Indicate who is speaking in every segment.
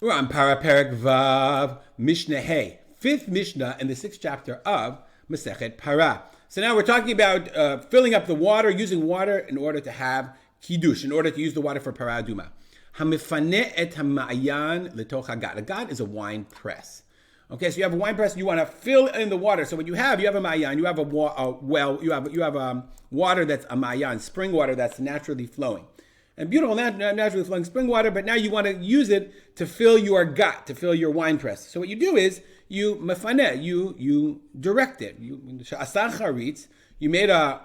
Speaker 1: We're on Parah Perek Vav Mishnah Hey, fifth Mishnah in the sixth chapter of Masechet Parah. So now we're talking about filling up the water, using water in order to have kiddush, in order to use the water for Parah Aduma. Hamifane et ha'ma'ayan letoch hagat. A gat is a wine press. Okay, so you have a wine press, you want to fill in the water. So what you have a ma'ayan, you have a well, you have water that's a ma'ayan, spring water that's naturally flowing. And beautiful, naturally flowing spring water, but now you want to use it to fill your gut, to fill your wine press. So what you do is, you mefaneh, you direct it. You asar charitz, you made a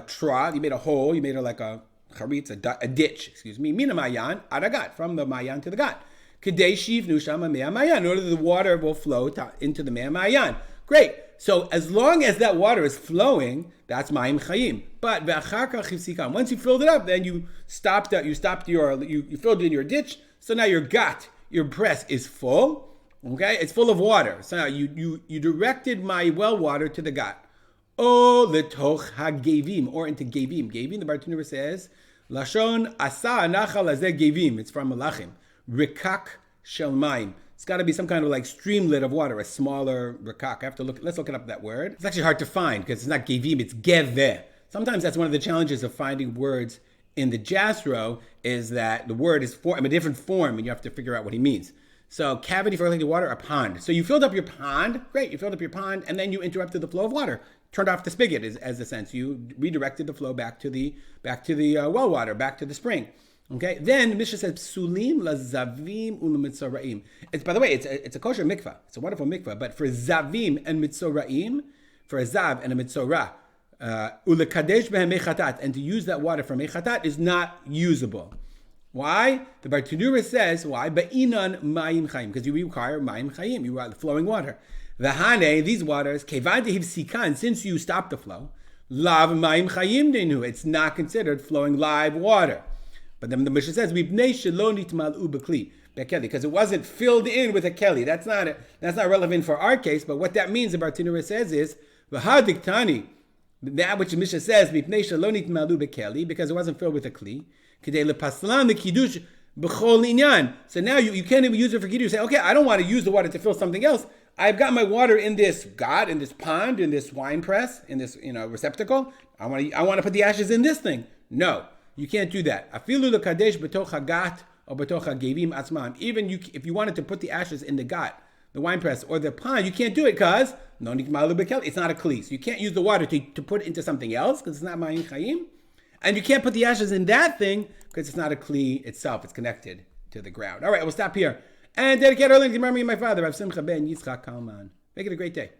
Speaker 1: trough, you made a hole, you made a charitz, a ditch, mina mayan, adagat, from the mayan to the gut. Kedei shivnu shama mea mayan, in order that the water will flow into the mea mayan. Great. So as long as that water is flowing, that's ma'im chayim. But once you filled it up, then you filled it in your ditch. So now your gut, your press is full. Okay, it's full of water. So now you directed my well water to the gut. O letoch hagevim, or into gevim. Gevim, the Bartenura says, lashon asa nachal azeh gevim. It's from Malachim. Rikak shel mayim. It's got to be some kind of like streamlet of water, a smaller rikak. Let's look it up, that word. It's actually hard to find because it's not gevim, it's geveh. Sometimes that's one of the challenges of finding words in the Jasro, is that the word is in a different form and you have to figure out what he means. So cavity for collecting water, a pond. So you filled up your pond, great, you filled up your pond, and then you interrupted the flow of water. Turned off the spigot, as a sense. You redirected the flow back to the well water, back to the spring. Okay, then Mishnah says psulim lazavim u'lemitzoraim. It's, by the way, it's a kosher mikvah. It's a wonderful mikvah. But for zavim and mitzoraim, for a zav and a mitzorah, ulekadesh behem mechatat, and to use that water for mechatat is not usable. Why? The Bartenura says why? Ba'inan mayim chayim, because you require mayim chayim. You require flowing water. V'hane, these waters, kevan dehivsikan, since you stop the flow, lav mayim chayim denu. It's not considered flowing live water. But then the Mishnah says, because it wasn't filled in with a keli. That's not relevant for our case, but what that means, the Bartenura says, is v'hadiktani, that which the Mishnah says, because it wasn't filled with a kli, so now you can't even use it for kiddush. You say, okay, I don't want to use the water to fill something else. I've got my water in this god, in this pond, in this wine press, in this receptacle. I want to put the ashes in this thing. No. You can't do that. Even if you wanted to put the ashes in the gat, the wine press, or the pond, you can't do it because it's not a kli. So you can't use the water to put it into something else because it's not ma'im chayim. And you can't put the ashes in that thing because it's not a kli itself. It's connected to the ground. All right, we'll stop here. And dedicate our link to memory of my father, Rav Simcha ben Yitzchak Kalman. Make it a great day.